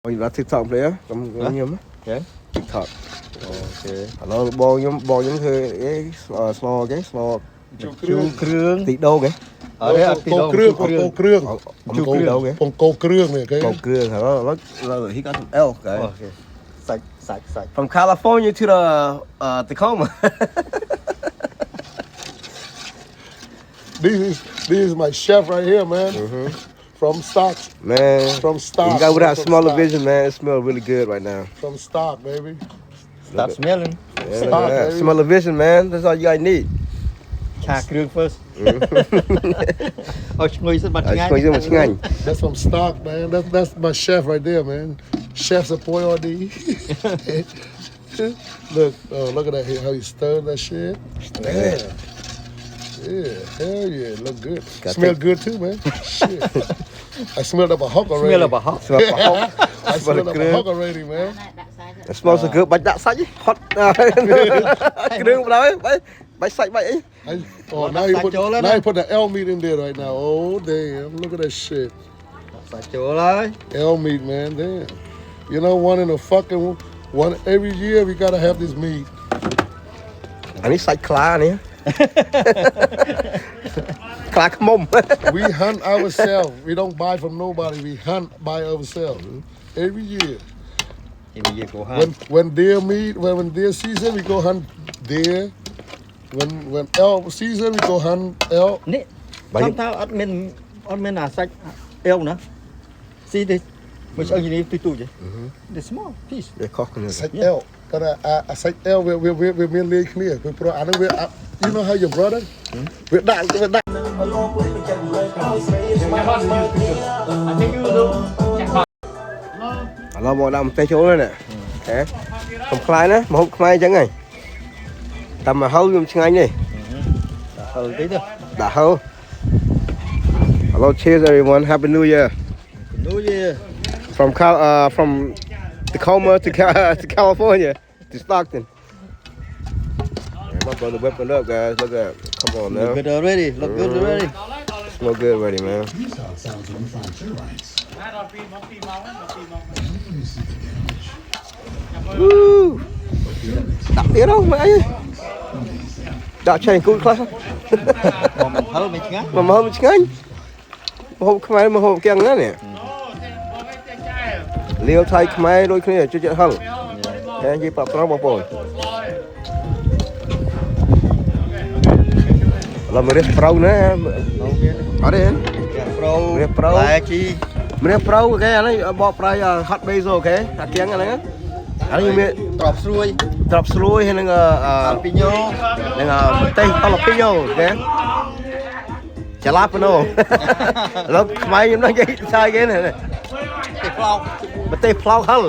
Ôi là TikTok player, cầm nhầm á. Okay. TikTok. Okay. Nó bo nhómคือslow cái slow គ្រឿង ទីដូcái. អត់ទេអត់ទីដង គ្រឿងគ្រឿង Chú cưa đâu cái. ពងកោគ្រឿងនេះគេ Cầu cưa hả? Nó he got some elk cái. អូខេសាច់ From California to the Tacoma. This is my chef right here, man. From stock. Man. From stock. You got without From smaller stock. vision, man. It smells really good right now. From stock, baby. start smelling Yeah, Stop, look at that. baby. Smaller vision, man. That's all you guys need. ឆាគ្រឿង first ឲ្យឈ្ងុយសិនបាត់ឆ្ងាញ់ ឆ្ងាញ់មកឆ្ងាញ់ That's from stock, man. That's my chef right there, man. Chef support all D. Look at that how he stirred that shit. Yeah. Yeah, hell yeah, look good. Smell good too, man. Shit. I smelled up a hawk already. smell របស់ហោ Smell for hot. I smelled up a hawk already, man. It smells so good. Bạchដាក់សាច់ hot. គ្រឿងបណ្ដោយបាច់សាច់បាច់អី Now he put the L meat in there right now. Oh damn! Look at that shit. សាច់ចូលហើយ L meat, man. Damn. You know, one every year we gotta have this meat. អានេះសាច់ខ្លានេះ ខ្លាខ្មុំ We hunt ourselves. We don't buy from nobody. We hunt by ourselves every year. និយាយគោហា When deer meat, when deer season, we go hunt deer. When elk season, we go hunt elk. នេះខ្ញុំថាអត់មានអាសាច់អេវណាស៊ីទេមួយឆ្អឹងនេះទូទេ the small piece វាខុសគ្នា Sack elk. Got a sack elk. We're really clear. We put. I know we. You know how your brother? We're that.ឥឡូវមកដាក់ម្ទេសចូលហើយនេះអូខេកុំខ្លាចណាម្ហូបខ្មែរអញ្ចឹងហីតាមមកហៅខ្ញុំឆ្ងាញ់នេះ ហៅតិចទៅ ដាក់ហៅ Hello cheers everyone happy new year នោះយេ from Tacoma to California to Stockton yeah, my brother whipping up guys look at that. Come on now look good already smell good already man Woo. Đặt tía đâu mày đặt chèn cùiខ្លះ មកហៅមិនឆ្ងាញ់ mà hômឆ្ងាញ់ហូបខ្មែរមកហូបគាំងណានេះលាវថៃខ្មែរដូចគ្នាជួយចិត្តហឹងតែនិយាយប្រាប់ត្រង់បងប្អូនឥឡូវមករៀបប្រៅណាអត់ទេ ប្រូ រៀបប្រៅ តែជី ម្នេះប្រៅអូខេអានេះបកប្រៃ hot base អូខេអាគាំងអាហ្នឹងអានេះមាន ត្រប់ស្រួយ ត្រប់ស្រួយហើយនឹង ពីញ៉ូ នឹងម្ទេសតលពីញ៉ូអូខេចាឡាប៉ណូ លោកខ្មែរខ្ញុំនឹងនិយាយឆ្លើយគេនេះ ទេផ្លោក ម្ទេសផ្លោកហឹល